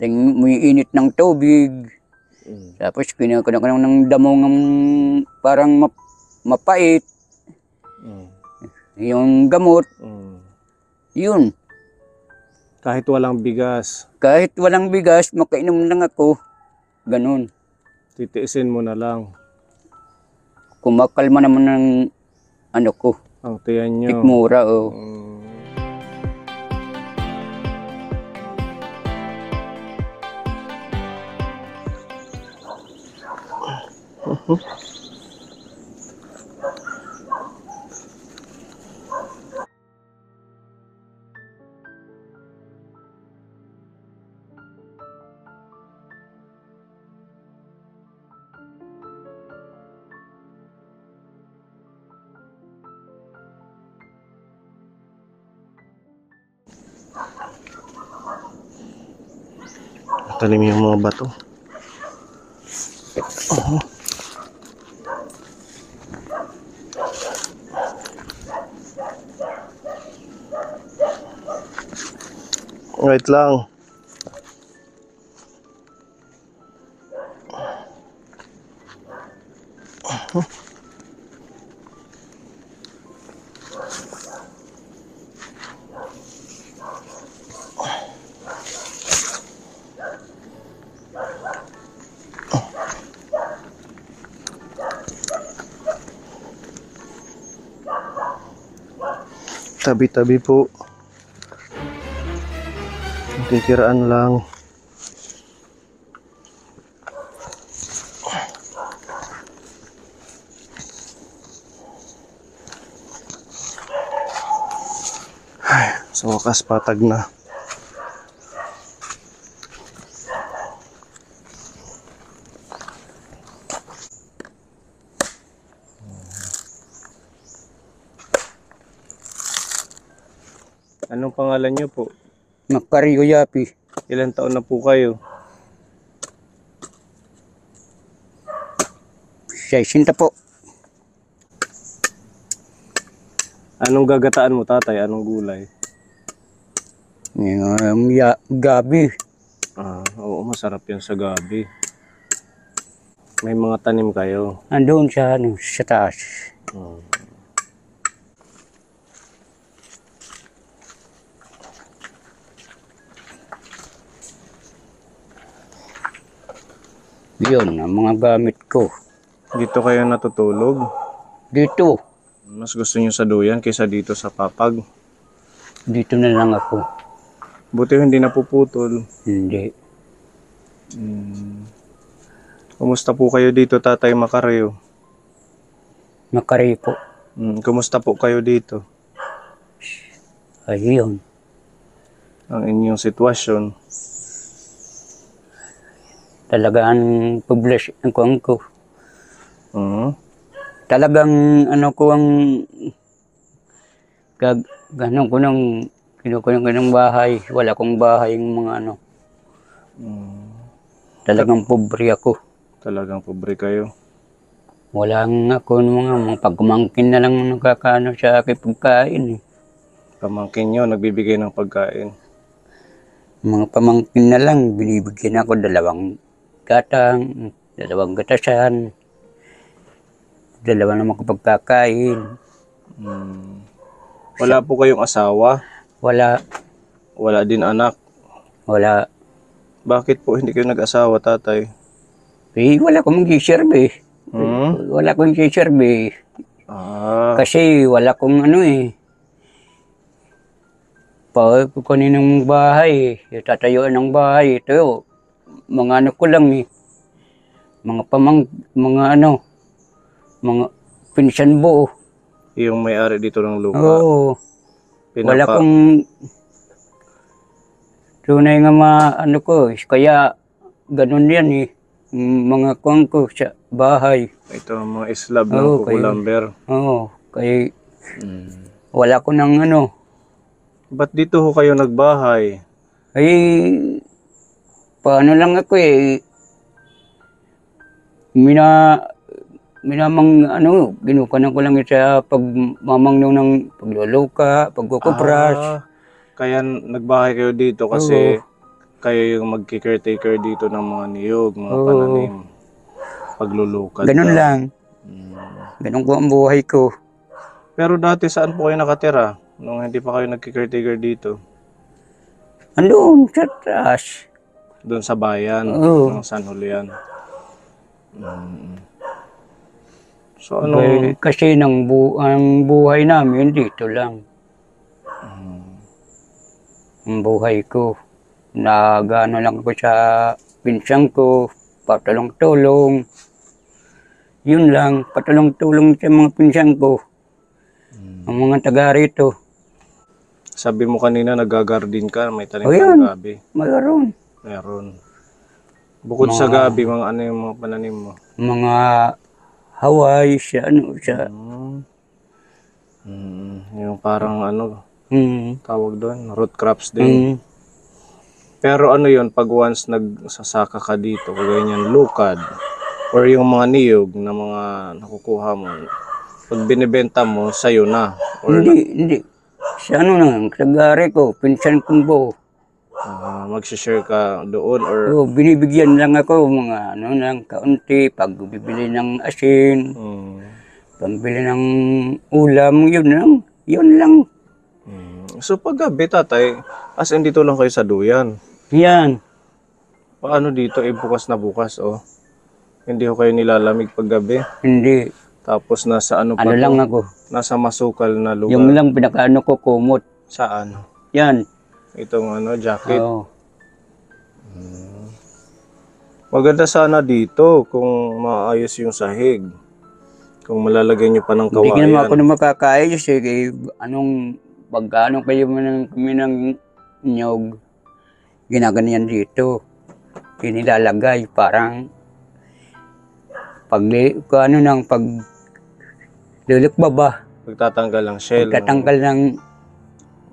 May init ng tubig. Tapos kinakain ko ng damo ng parang mapait. Yung gamot. Yun. Kahit walang bigas. Kahit walang bigas, makainom lang ako. Ganun. Titiisin mo na lang. Kumakalma naman ng ano ko. Ang tiyan nyo. Tikmura, oh. Talim yung mga bato. Wait lang. Tabi-tabi po. Titiraan lang. Ay, sa wakas patag na. Anong pangalan niyo po? Macario Yapi. Ilan taon na po kayo? 60 po. Anong gagataan mo, tatay? Anong gulay? Gabi. Oo, masarap yan sa gabi. May mga tanim kayo? Andun sa, sa taas. Yun, ang mga gamit ko. Dito kayo natutulog? Dito. Mas gusto niyo sa duyan kaysa dito sa papag? Dito na lang ako. Buti hindi napuputol. Hindi. Kumusta po kayo dito, Tatay Macario? Makari po. Kumusta po kayo dito? Ayun. Ang inyong sitwasyon? Talagang publish ang kuwang ko. Talagang ano ko ang ganun ko ng kinukunin ko ng bahay. Wala kong bahay yung mga ano. Talagang pobre ako. Talagang pobre kayo? Wala nga ako mga pagkumangkin na lang nakakaano sa aking pagkain. Pamangkin nyo, nagbibigay ng pagkain? Mga pamangkin na lang, binibigyan ako 2 gatang, 2 gatasan, 2 naman pagkakain. Wala po kayong asawa? Wala. Wala din anak? Wala. Bakit po hindi kayo nag-asawa, tatay? Wala akong giserbe. Wala akong giserbe. Kasi wala akong ano kukunin ng bahay, tatayuan ng bahay. Ito, mga ano ko lang mga pinsan buo. Yung may-ari dito ng lupa? Oo. Wala kong tunay nga kaya ganun yan mga kuwang ko sa bahay. Ito, mga slab ng kukulamber. Oo, kaya wala ko ng Ba't dito ho kayo nagbahay? Paano lang ako ginukanan ko lang sa pagmamangnaw ng pagluluka, pagkukupras. Kaya nagbahay kayo dito kasi kayo yung magki-caretaker dito ng mga niyog, mga Oo. pananim. Paglulukad Ganun ka. lang. Ganun po ang buhay ko. Pero dati saan po kayo nakatira? Nung hindi pa kayo nagki-caretaker dito? Andun sa taas. Doon sa bayan Oo. ng San Julian. So ano, Kasi ang buhay namin dito lang. Ang buhay ko. Nagano lang ako sa pinsang ko. Patulong-tulong. Yun lang. Patulong-tulong sa mga pinsang ko. Ang mga taga rito. sabi mo kanina nag-garden ka, may tanim O, kang yun. gabi. Mayroon. Meron. Bukod sa gabi, ano yung mga pananim mo? Mga Hawaii sa Yung parang ano, mm, tawag doon, root crops din. mm, Pero ano yun, pag once nagsasaka ka dito, ganyan lukad, or yung mga niyog na mga nakukuha mo, pag binibenta mo, sa'yo na. Or hindi. Sa ano lang, sa gari ko, pinsan kong buo. magsishare ka doon, or Binibigyan lang ako mga ano lang, kaunti, pag bibili ng asin, pambili ng ulam, yun lang. Yun lang. So pag gabi, tatay, as in dito lang kayo sa duyan. Yan. Paano dito, bukas na bukas, oh. Hindi ko kayo nilalamig pag gabi. Hindi. Tapos nasa ano pa Ano to? lang ako. Nasa masukal na lugar. Yung lang pinakaano ko, kumot. Saan? Yan. Itong ano, jacket. Oo. Maganda sana dito kung maayos yung sahig. Kung malalagay nyo pa ng Hindi ka naman ako kawayan. na makakaayos eh. Anong, pagkano kayo kami ng nyog, ginaganyan dito. Inilalagay, parang, pag lulukbaba, Pagtatanggal ng shell. tatanggal ng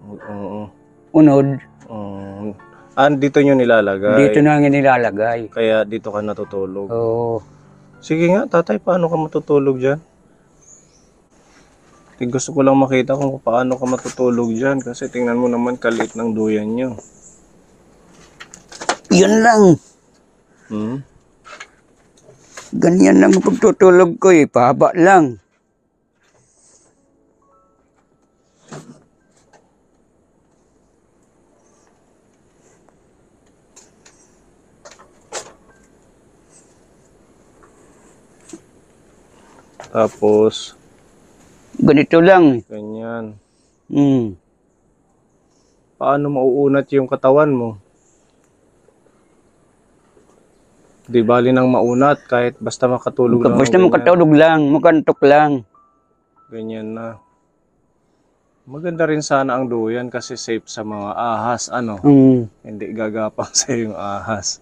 Oo. unod, Dito nyo nilalagay. dito na ang inilalagay. Kaya dito ka natutulog. Oo. Sige nga, tatay, paano ka matutulog dyan? Gusto ko lang makita kung paano ka matutulog dyan. Kasi tingnan mo naman, kaliit ng duyan nyo. Yun lang. Ganyan lang ang pagtutulog ko eh. Pahaba lang. Tapos, Ganito lang. ganyan. Hmm. Paano mauunat yung katawan mo? Di bali nang maunat kahit basta makatulog lang. Basta ng makatulog lang, makantok lang. ganyan na. Maganda rin sana ang duyan kasi safe sa mga ahas, ano? Hmm. Hindi gagapang sa yung ahas.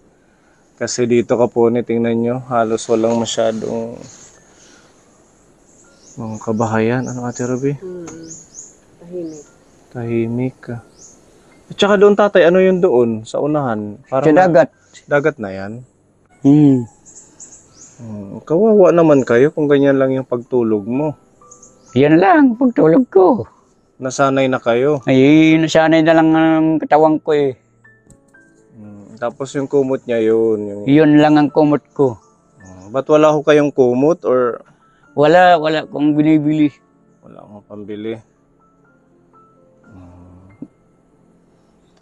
Kasi dito ka po tingnan nyo, halos walang masyadong mga kabahayan. Ano, Ate Ruby? Tahimik. Tahimik ka. At saka doon, tatay, ano yun doon sa unahan? Sa Parang dagat. dagat na yan. Hmm. Kawawa naman kayo kung ganyan lang yung pagtulog mo. Yan lang, pagtulog ko. Nasanay na kayo. Ay, nasanay na lang ang katawan ko eh. Tapos yung kumot niya yun. Yun lang ang kumot ko. Ba't wala ho kayong kumot or Wala kong binibili. wala akong pambili?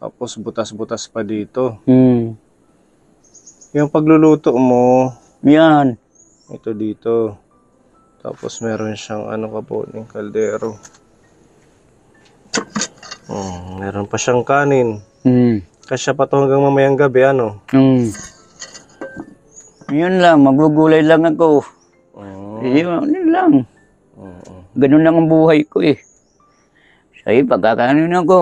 Tapos butas-butas pa dito. Hmm. Yung pagluluto mo, Yan. ito dito. Tapos meron siyang ano ka po, ng kaldero. Meron pa siyang kanin. Hmm. Kasya pa to hanggang mamayang gabi, ano? Hmm. Yun lang, magugulay lang ako. Yun lang. Ganun lang ang buhay ko eh. Sa'yo, pagkakanin ako,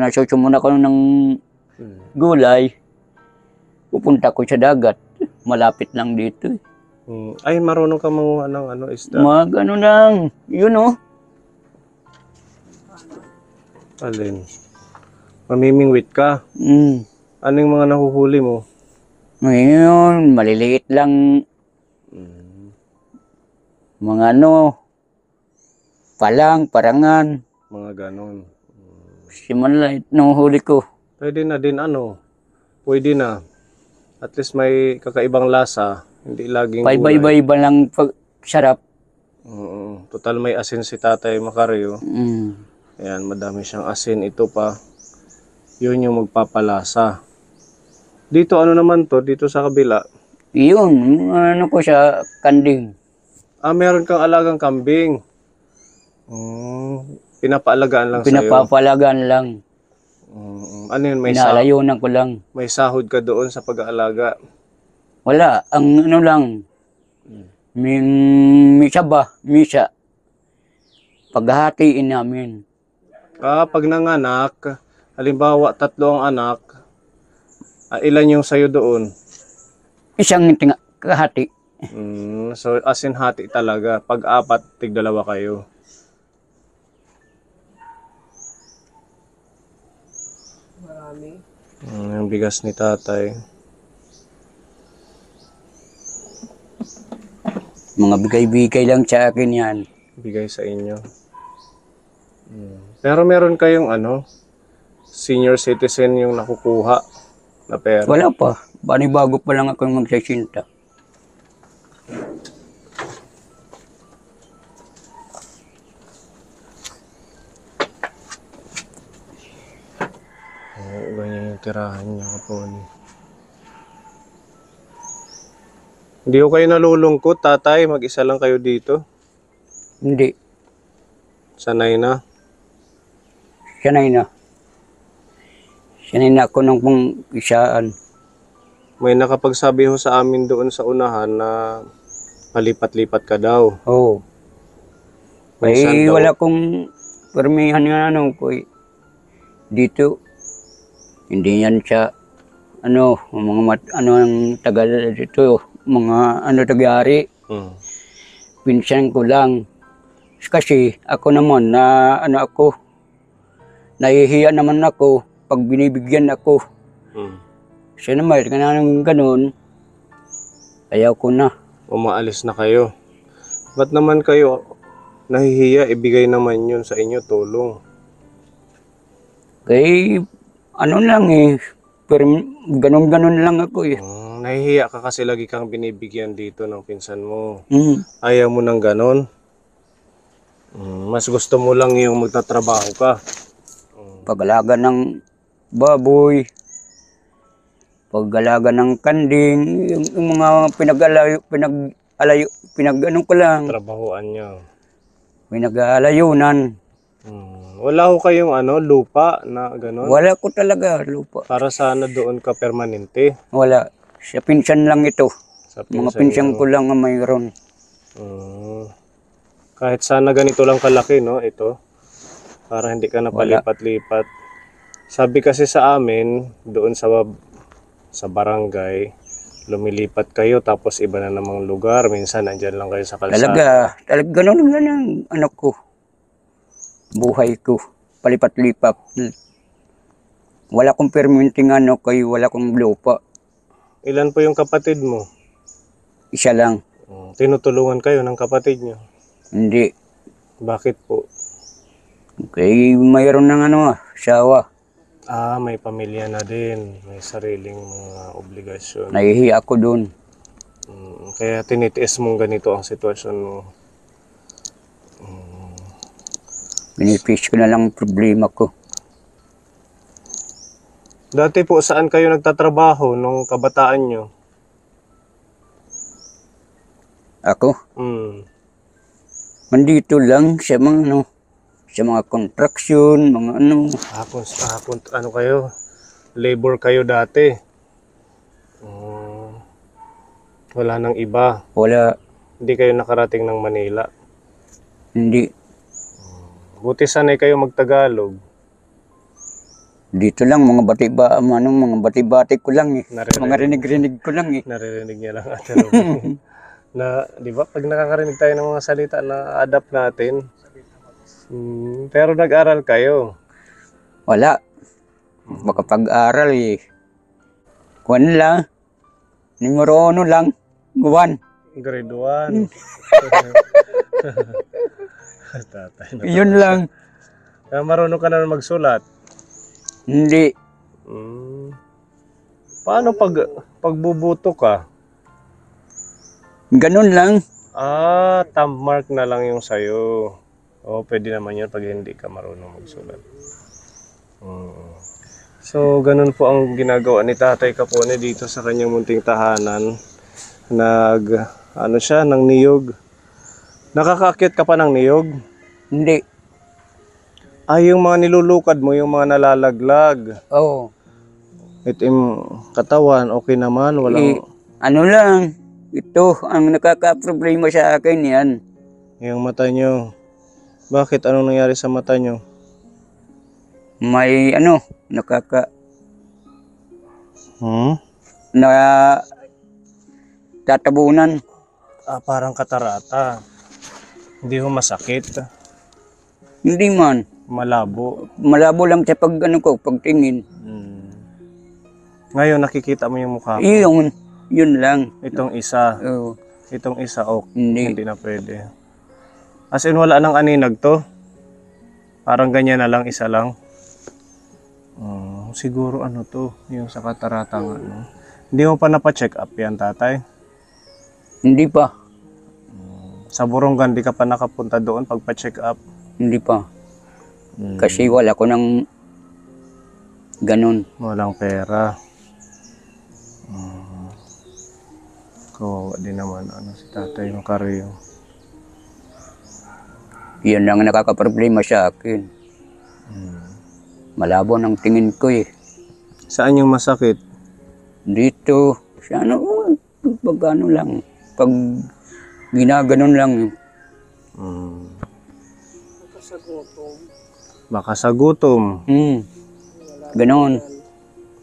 nasusumuna ko ng gulay, pupunta ko sa dagat. Malapit lang dito eh. Ay, marunong ka manguha ng ano, isda. Mga ganun lang. Yun oh. Alin? Mamimingwit ka. Hmm. Ano yung mga nahuhuli mo? Ngayon, maliliit lang. Mga ano, palang, parangan. Mga ganon. Simanlight, nahuhuli ko. Pwede na din ano. Pwede na. At least may kakaibang lasa. Hindi laging gulay. Paiba-iba lang pag sarap. Total may asin si Tatay Macario. Mm. Ayan, madami siyang asin. Ito pa. Yun yung magpapalasa. Dito ano naman to? Dito sa kabila. Yun, ano ko siya, kanding. Meron kang alagang kambing. Pinapaalagaan lang sa'yo. Pinapapalagan lang. Ano yun? Pinalayunan ko lang. May sahod ka doon sa pag-aalaga. Wala, ang ano lang, misa ba? Misa. Paghahatiin namin. Pag nanganak, halimbawa 3 ang anak, ilan yung sayo doon? Isang kahati. So asin hati talaga. Pag 4, tig-2 kayo. Marami. Yung bigas ni Tatay. Mga bigay-bigay lang sa akin yan. Bigay sa inyo. Pero meron kayong senior citizen yung nakukuha na pera. Wala pa. Bago pa lang ako magsasinta. Ganyan yung tirahan niya kaponi. Hindi ko kayo nalulungkot, Tatay. Mag-isa lang kayo dito. Hindi. Sanay na. Sanay na. Sanay na ako ng pang isaan. May nakapagsabi ho sa amin doon sa unahan na palipat-lipat ka daw. Oo. Minsan Ay, daw- wala kong permihan nga ko eh. Dito. Hindi yan siya, ang tagal dito, tagayari. Pinsan ko lang. Kasi ako naman nahihiya naman ako pag binibigyan ako. Siya naman, ganun, ayaw ko na. Umaalis na kayo. Ba't naman kayo nahihiya? Ibigay naman yun sa inyo, tulong. Kaya, lang eh. Pero ganun-ganun lang ako eh. Nahihiya ka kasi lagi kang binibigyan dito ng pinsan mo. Mm. Ayaw mo ng ganon. Mas gusto mo lang yung magtatrabaho ka. Pag-alaga ng baboy, pag-alaga ng kanding, yung mga pinag-ano ko lang, Trabahoan niya. pinag-alayunan. Wala ko kayong lupa na ganon? Wala ko talaga lupa. Para sana doon ka permanente. Wala. Sa pinsan lang ito. Sa Mga pinsan pinsan niyo. ko lang ang mayroon. Kahit sana ganito lang kalaki, no? Ito. Para hindi ka napalipat-lipat. Sabi kasi sa amin, doon sa barangay, lumilipat kayo tapos iba na namang lugar. Minsan nandyan lang kayo sa kalsada. Talaga ganun lang ang anak ko. Buhay ko. Palipat-lipat. Wala kong perminting kayo, wala kong lupa. Ilan po yung kapatid mo? Isa lang. Tinutulungan kayo ng kapatid niyo? Hindi. Bakit po? Kaya mayroon ng asawa. May pamilya na din. May sariling mga obligasyon. Nahihiya ako doon. Kaya tinitiis mong ganito ang sitwasyon mo. Pinipis ko na lang ang problema ko. Dati po, saan kayo nagtatrabaho nung kabataan nyo? Ako? Mandito lang sa mga sa mga construction, mga Ano kayo? Labor kayo dati? Wala nang iba? Wala. Hindi kayo nakarating ng Manila? Hindi. Buti sanay kayo magtagalog. Dito lang, mga bati-bati ko lang eh. Naririnig. Mga rinig-rinig ko lang eh. Naririnig niya lang, Ate Robin. Di ba? Pag nakakarinig tayo ng mga salita na adapt natin. Pero nag-aral kayo. Wala. Makapag-aral eh. Kuwan lang. Numero 1 lang. Guwan. Grade 1. Tatay na. Yun lang. Marunong ka na magsulat. Hindi. Mm. Paano pagbubuto ka? Ganun lang. Thumb mark na lang yung sa'yo. Oo, pwede naman yun pag hindi ka marunong magsulat. Mm. So, ganun po ang ginagawa ni Tatay Capone dito sa kanyang munting tahanan. Ano siya, ng niyog. Nakakaakyat ka pa ng niyog? Hindi. Yung mga nilulukad mo, yung mga nalalaglag. Oo. Itim katawan, okay naman, walang... Ano lang. Ito, ang nakaka-problema sa akin yan. Yung mata nyo. Bakit? Anong nangyari sa mata nyo? May na tatabunan. Parang katarata. Hindi ho masakit. Hindi man. Malabo. Malabo lang sa pagtingin. Ngayon, nakikita mo yung mukha ko. Yun lang. Itong isa. Oo. Itong isa, Hindi. hindi na pwede. As in, wala nang aninag to. Parang ganyan na lang, isa lang. Siguro ano to, yung sa katarata nga. No? Hindi mo pa napacheck up yan, tatay? Hindi pa. Sa Borongan, di ka pa nakapunta doon pagpa-check up? Hindi pa. Kasi wala ko ng ganun. Walang pera. Kawawa din naman si tatay yung karyo. Yan lang nakakaproblema sa akin. Malabo ng tingin ko eh. Saan yung masakit? Dito, sa pag ano lang, pag ginaganon lang. Baka sa gutom. Ganon.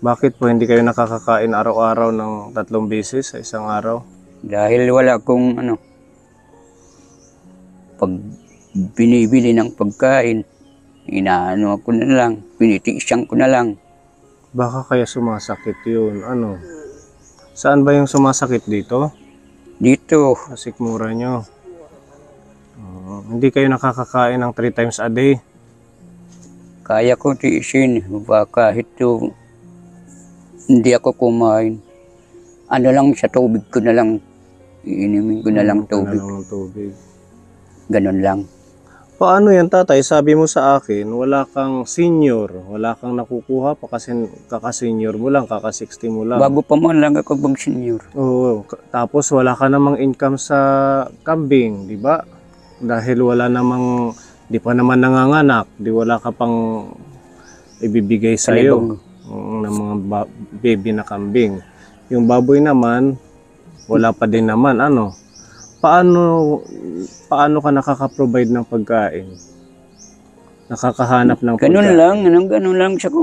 Bakit po hindi kayo nakakakain araw-araw ng 3 beses sa isang araw? Dahil wala akong pag binibili ng pagkain, inaano ko na lang, pinitiisan ko na lang. Baka kaya sumasakit yun. Ano? Saan ba yung sumasakit dito? Dito, Sa sikmura nyo. Hindi kayo nakakakain ng 3 times a day? kaya ko tiisin, kahit to, hindi ako kumain. Ano lang, sa tubig ko na lang, iinimin ko na lang tubig. Tubig. Ganon lang. Paano yan, tatay? Sabi mo sa akin, wala kang senior, wala kang nakukuha pa kasi kaka-senior mo lang, kaka-60 mo lang. Bago pa man lang ako mag-senior. Oo, tapos wala ka namang income sa kambing, di ba? Dahil wala namang, di pa naman nanganganak, di wala ka pang ibibigay sa iyo ng mga baby na kambing. Yung baboy naman, wala pa din naman, ano? Paano ka nakaka-provide ng pagkain? Nakakahanap ng pagkain? Ganun lang sa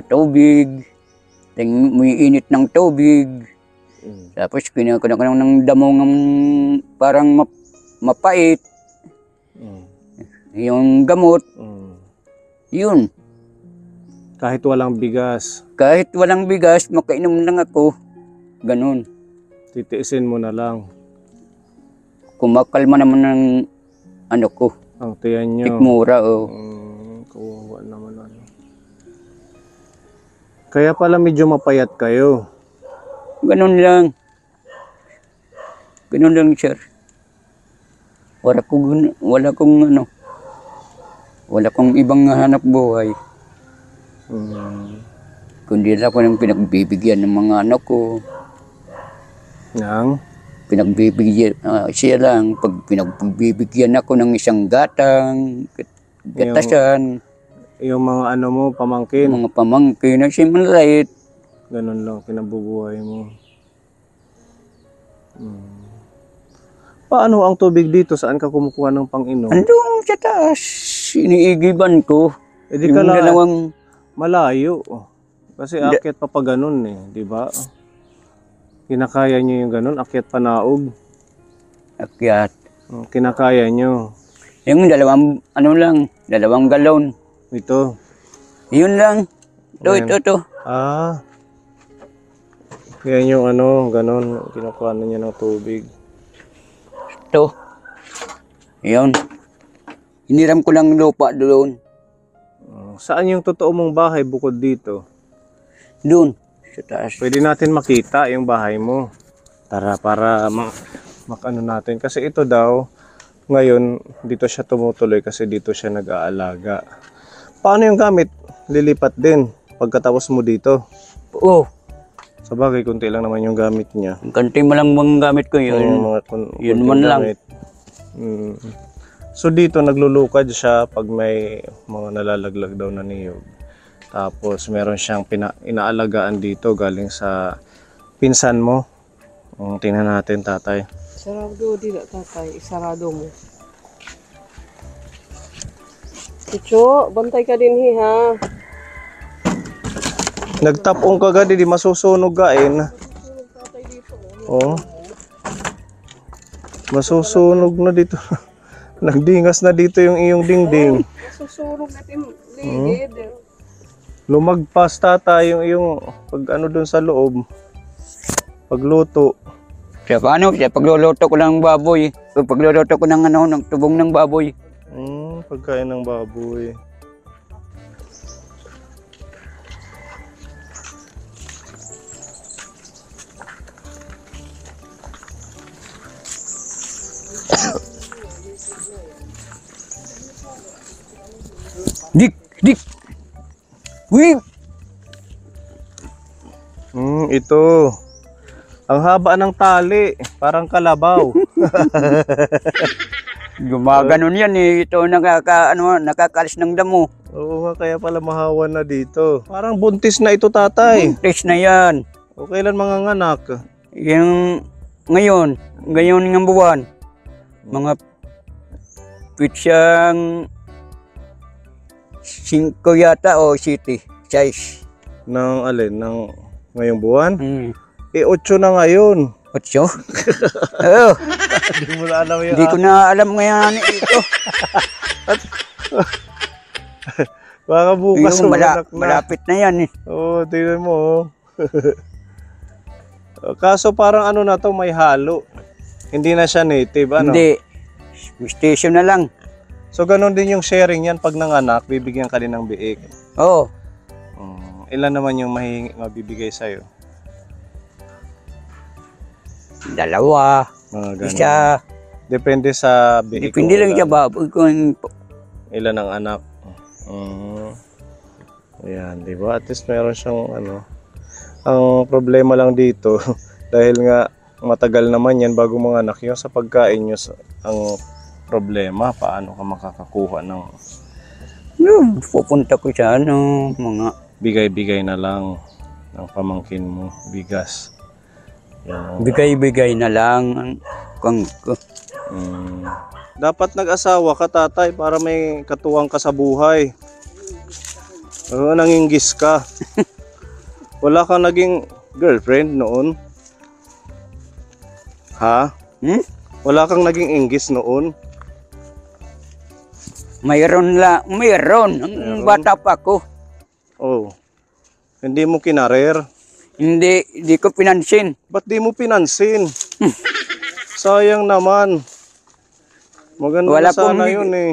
tubig. May init ng tubig. Tapos kinakain ko ng damong parang mapait. Yung gamot, yun. Kahit walang bigas, Kahit walang bigas, makainom lang ako. Ganun. titiisin mo na lang. Kumakalma naman ng ko, Ang tiyan nyo. tikmura. Kawawa naman Kaya pala medyo mapayat kayo. Ganun lang. Ganun lang, sir. Wala kong ibang hanap buhay. Kundi lang ako ng pinagbibigyan ng mga anak ko. Pinagbibigyan, siya lang, pag pinagbibigyan ako ng isang gatasan, Yung mga mo, pamangkin. mga pamangkin na siya malait. Ganun lang, kinabubuhay mo. Paano ang tubig dito? Saan ka kumukuha ng pang-inom? Andun sa taas, iniigiban ko. Di Yung ka dalawang, malayo. Kasi akyat pa ganun di ba? Kinakaya nyo yung ganun, akyat panaog. akyat. Kinakaya nyo. Yung dalawang galon. Ito. Yun lang. Ito. Yan yung ganun, kinukuha na niya ng tubig. Ito. Yun. Hiniram ko lang lupa doon. Saan yung totoo mong bahay bukod dito? Doon, sa taas. Pwede natin makita yung bahay mo. Tara, para makano natin. Kasi ito daw, ngayon, dito siya tumutuloy kasi dito siya nag-aalaga. Paano yung gamit? Lilipat din pagkatapos mo dito. Oo, Sa bagay, kunti lang naman yung gamit niya. kanti mo lang bang gamit ko Yung yun. mga Yun kunting man lang. gamit. Mm. So dito naglulukad siya pag may mga nalalaglag daw na niyog. Tapos meron siyang inaalagaan dito galing sa pinsan mo. Tingnan natin, tatay. Sarado din na tatay. Isarado mo. Chucho, bantay ka din ha. Nagtapong ka gadi, di masusunog kain. Sunog tatay dito. Oh. Masusunog na dito. Nagdingas na dito yung iyong dingding. Masusunog natin ligid. Lumagpas tatay yung iyong pag ano dun sa loob. Pagluto. Sa paano? Sa pagluluto ko ng baboy. O pagluluto ko ng ano, ng tubong ng baboy. Pagkain ng baboy. Dik! Dik! Uy! Ito. Ang haba ng tali, parang kalabaw. Gumaganon yan eh. Ito nakakalis ng damo. Oo nga, kaya pala mahawan na dito. Parang buntis na ito, tatay. Test na yan. O kailan manganganak? Yung ngayon ng buwan. Mga pitsang 5 yata o 7. 6. Ng alin? Ng ngayong buwan? 8 na ngayon. 8? Oo. Hindi mo na alam yun. Hindi ko na alam ngayon ito. Baka bukas Yung manganak na. malapit na yan eh. Oo, tingnan mo. Kaso parang ano na to, may halo. Hindi na siya native, ano? Hindi. Station na lang. So ganun din yung sharing yan pag nanganak, bibigyan ka din ng biik. Oo. Ilan naman yung mabibigay sa'yo? 2. Mga ganun. Isa. Depende sa biik. Depende lang siya baboy kung Ilan ang anak. Ayan, di ba? At least meron siyang ano. Ang problema lang dito, dahil nga matagal naman yan bago mga anak yun, sa pagkain nyo ang problema. Paano ka makakakuha ng pupunta ko sa ano, mga bigay-bigay na lang ng pamangkin mo, bigas. Yan. bigay-bigay na lang kung Dapat nag-asawa ka, tatay, para may katuwang ka sa buhay. Nanginggis ka. Wala kang naging girlfriend noon? Ha? Wala kang naging inggis noon? mayroon. Ang bata pa ako. Oh. Hindi mo kinarer? Hindi ko pinansin. Ba't di mo pinansin? Sayang naman. Maganda Wala na sana kong- yun eh.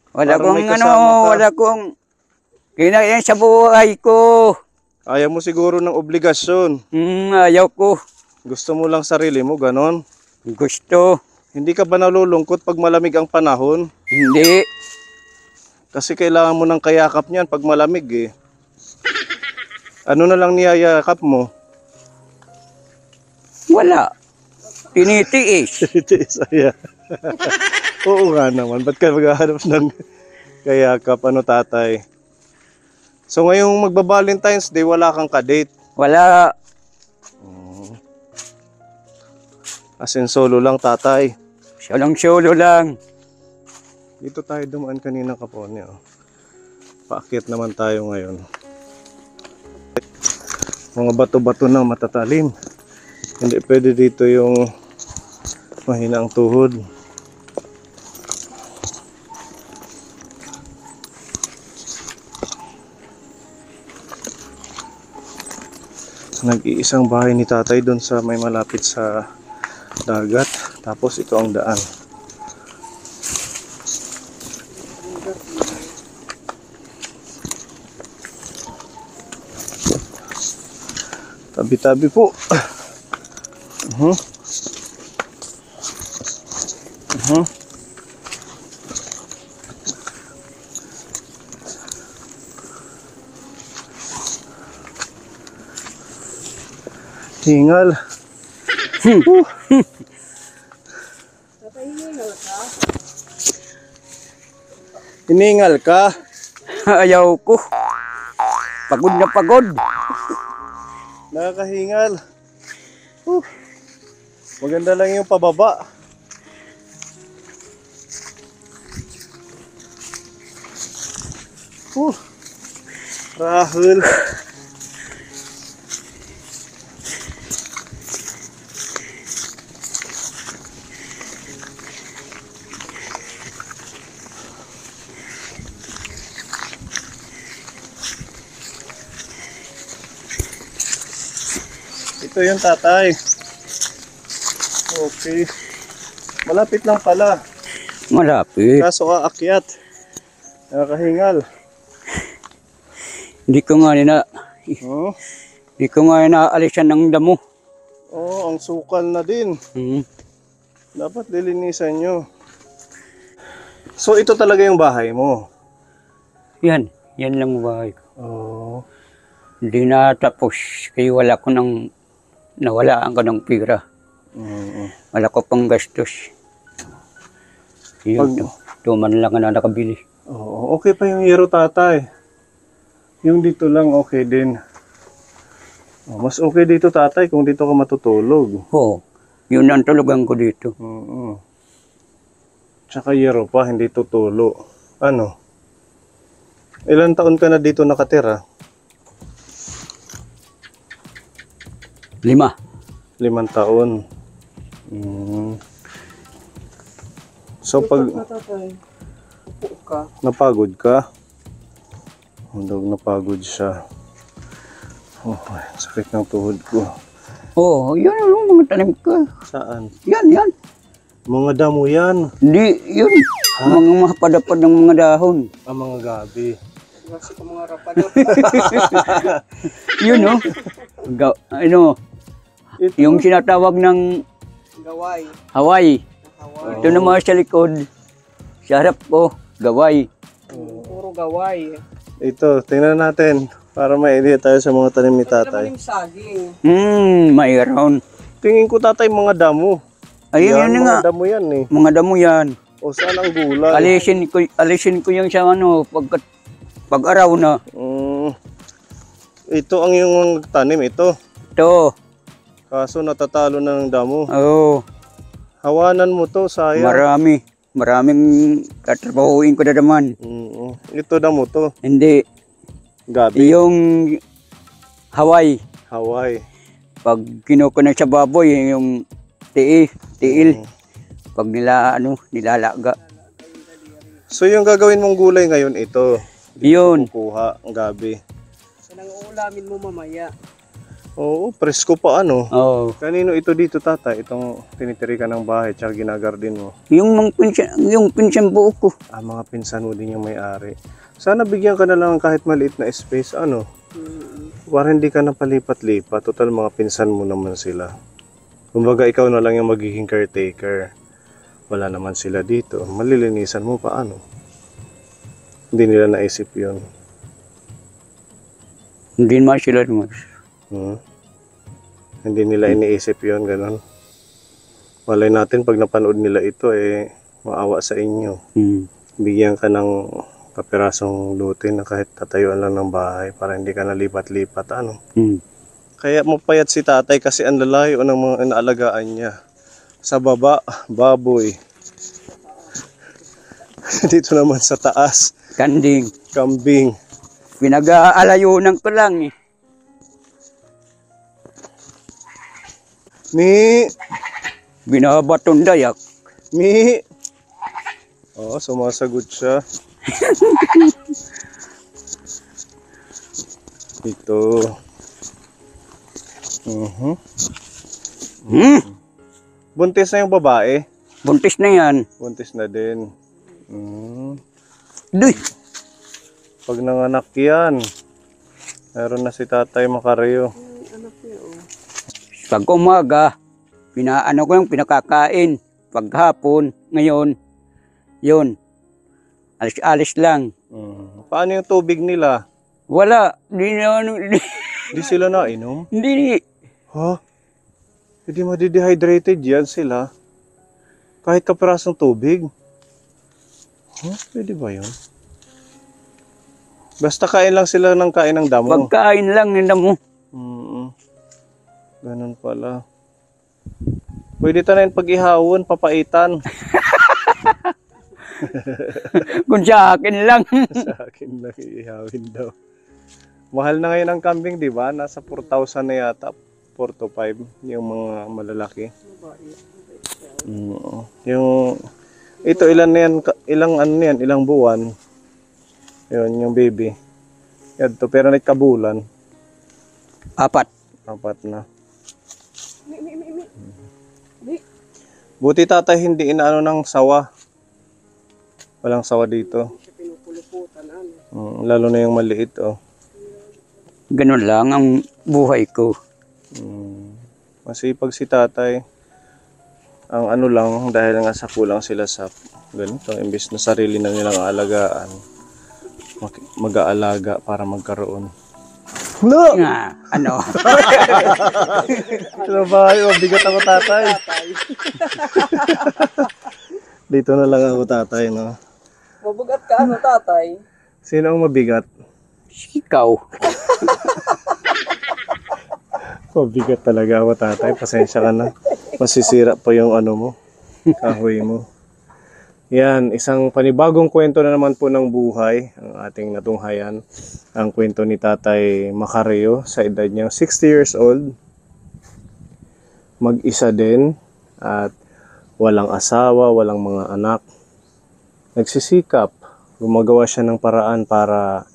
Wala Parang kong may kasama ka. wala kong kinaya sa buhay ko. Ayaw mo siguro ng obligasyon. Ayaw ko. Gusto mo lang sarili mo, ganon. Gusto. Hindi ka ba nalulungkot pag malamig ang panahon? Hindi. Kasi kailangan mo ng kayakap niyan pag malamig eh. Ano na lang niyayakap mo? Wala. Tinitiis. Saya. Oo nga naman. Ba't ka maghahanap ng kayakap? Ano, tatay? So ngayong magba-Valentine's Day, wala kang kadate. Wala. As in solo lang, tatay. Solo lang. Dito tayo dumaan kanina, kapone. Oh. Paakyat naman tayo ngayon. Mga bato-bato na matatalim. Hindi pwede dito yung mahina ang tuhod. Nag-iisang bahay ni tatay doon sa may malapit sa dagat. Tapos ito ang daan. Tabi-tabi po. Hingal. Hiningal ka? Ayaw ko. Pagod na pagod. Nakakahingal. Maganda lang yung pababa. Rahul. Ito yung tatay. Okay. Malapit lang pala. Malapit. Kaso aakyat. Nakakahingal. Hindi ko nga Oh. hindi ko nga inaalisan ng damo. Oh, ang sukal na din. Dapat lilinisan nyo. So ito talaga yung bahay mo. Yan lang ang bahay ko. Oh. Hindi na tapos. Kaya nawalaan ko ng pira. Wala ko pang gastos. Yun, tuman lang na nakabili. Oo, okay pa yung yero tatay. Yung dito lang okay din. Oh, mas okay dito tatay kung dito ka matutulog. Oo, yun ang tulugan ko dito. Tsaka yero pa, hindi tutulo. Ano? Ilan taon ka na dito nakatira? 5. 5 taon. So pag Tatay, upo ka. napagod ka, napagod siya. Oh, sakit ng tuhod ko. Oo, yan ang mga tanim ko. Saan? Yan. Mga damo yan. Hindi, yun. Mga mapadapad ng mga dahon. Ang mga gabi. Kasi ko mga rapadap. Yun, oh. Ito. Yung sinatawag ng Gaway. Hawaii. Haway. Ito naman sa likod. Sa harap ko, gaway. Puro gaway. Ito, tingnan natin para may idea tayo sa mga tanim ni Ito naman tatay. yung saging. Mayroon. Tingin ko tatay mga damo. Ayun, yun nga. mga damo yan eh. Mga damo yan. O saan ang gulay? Alisin ko yung sa pag-araw na. Ito ang yung tanim, ito. Ito. Kaso natatalo na ng damo. Oo. Hawanan mo to, sayang. Maraming tatrabahuin ko na naman. Ito damo to. Hindi. Gabi. Yung Hawaii. Hawaii. Pag kinukunan sa baboy, yung tiil. Pag nilalaga. So yung gagawin mong gulay ngayon, ito. Yun. Kukuha ang gabi. Yan ang uulamin mo mamaya. Oo, presko pa ano. Oo. Kanino ito dito tatay? Itong tinitirikan ng bahay tsaka ginagardin mo. Yung pinsan buo ko. Mga pinsan mo din yung may-ari. Sana bigyan ka na lang kahit maliit na space, ano? Para hindi ka na palipat-lipat. Total mga pinsan mo naman sila. Kumbaga ikaw na lang yung magiging caretaker. Wala naman sila dito. Malilinisan mo pa ano? Hindi nila naisip yun. Hindi naman sila naman. Hindi nila iniisip yun, ganun. Malay natin pag napanood nila ito, maawa sa inyo. Bigyan ka ng kapirasong lutin na kahit tatayuan lang ng bahay para hindi ka nalipat-lipat, ano. Kaya mapayat si tatay kasi ang lalayo ng mga inaalagaan niya. Sa baba, baboy. Dito naman sa taas, Kanding. kambing. Pinag-aalayunan ko lang eh. Binabatong dayak. Sumasagot siya. Ito. Buntis na yung babae. Buntis na yan. Buntis na din. Duy! Pag nanganak yan, meron na si tatay Makaryo. Anak niya, oh. Pag umaga, pinaano ko yung pinakakain. Pag hapon, ngayon, yun. Alis-alis lang. Paano yung tubig nila? Wala. Hindi. Hindi sila nainom? Hindi. Ha? Hindi madidehydrated yan sila. Kahit kaprasong tubig. Pwede ba yun? Basta kain lang sila ng kain ng damo. Pagkain lang nila mo. Ganun pala. Pwede tayo pag-ihawon, papaitan. Kung sa akin lang. Sa akin lang ihawin daw. Mahal na ngayon ang kambing, di ba? Nasa 4,000 na yata. 4 to 5 yung mga malalaki. Yung ito ilan na yan, ilang ano yan, ilang buwan. Yun, yung baby. Yan to, pero nagkabulan. 4. 4 na. Buti tatay hindi inaano ng sawa. Walang sawa dito. Siya pinupuluputan, ano. Lalo na yung maliit, oh. Ganun lang ang buhay ko. Masipag si tatay. Ang ano lang, dahil nga sa kulang sila sa ganito, imbis na sarili na nilang alagaan, mag-aalaga para magkaroon. No! Nga, ano? Ano ba? Mabigat ako tatay. Dito na lang ako tatay, no? Mabugat ka, ano, tatay? Sino ang mabigat? Ikaw. Mabigat talaga ako tatay. Pasensya ka na. Masisira pa yung ano mo, kahoy mo. Yan, isang panibagong kwento na naman po ng buhay ang ating natunghayan. Ang kwento ni Tatay Macario sa edad niya 60 years old. Mag-isa din at walang asawa, walang mga anak. Nagsisikap, gumagawa siya ng paraan para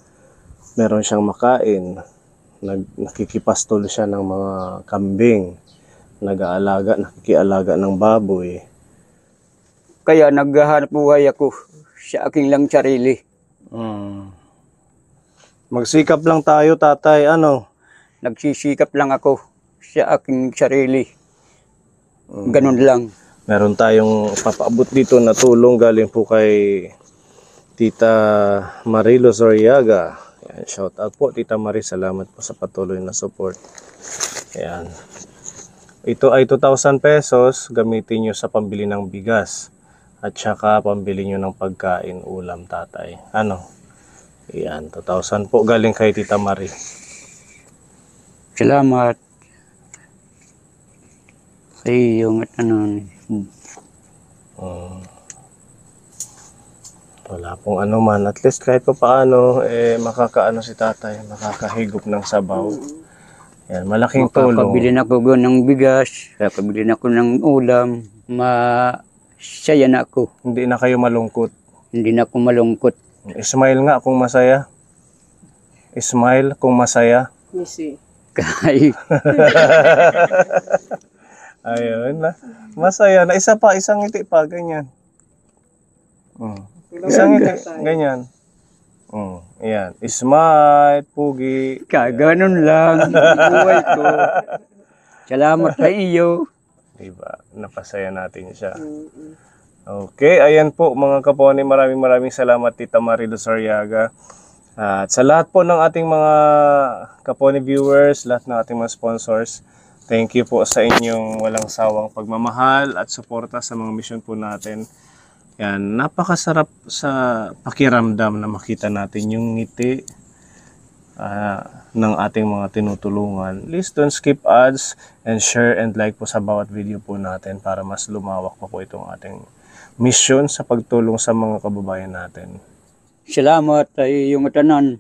meron siyang makain. Nakikipastol siya ng mga kambing. Nakikialaga ng baboy. Kaya naghahanap buhay ako sa aking lang sarili. Magsikap lang tayo, tatay. Ano? Nagsisikap lang ako sa aking sarili. Ganun lang. Meron tayong papaabot dito na tulong galing po kay Tita Marilo Zoriaga. Yan, shout out po, Tita Marie. Salamat po sa patuloy na support. Yan. Ito ay 2,000 pesos. Gamitin nyo sa pambili ng bigas. At saka pambili nyo ng pagkain, ulam, tatay. Ano? Yan, 2,000 po galing kay Tita Marie. Salamat. Ay, yung ano. Wala pong ano man. At least kahit pa paano, makakaano si tatay, makakahigop ng sabaw. Yan, malaking tulong. Makakabili na ako ng bigas, kakabili na ako ng ulam, masaya na ako. Hindi na kayo malungkot. Hindi na ako malungkot. Smile nga kung masaya. Smile kung masaya. Missy. Kahit Ayun na. Masaya na. Isa pa, isang ngiti pa, ganyan. Isang ngiti, ganyan. Ayan. Smile, pugi. kaganon lang ang buhay ko. Salamat sa iyo. Diba? Napasaya natin siya. Okay, ayan po mga kaponi. Maraming salamat Tita Marilo Zoriaga. At sa lahat po ng ating mga kaponi viewers, lahat ng ating mga sponsors, thank you po sa inyong walang sawang pagmamahal at suporta sa mga mission po natin. Yan, napakasarap sa pakiramdam na makita natin yung ngiti ng ating mga tinutulungan. Please don't skip ads and share and like po sa bawat video po natin para mas lumawak pa po itong ating mission sa pagtulong sa mga kababayan natin. Salamat sa iyong tanan.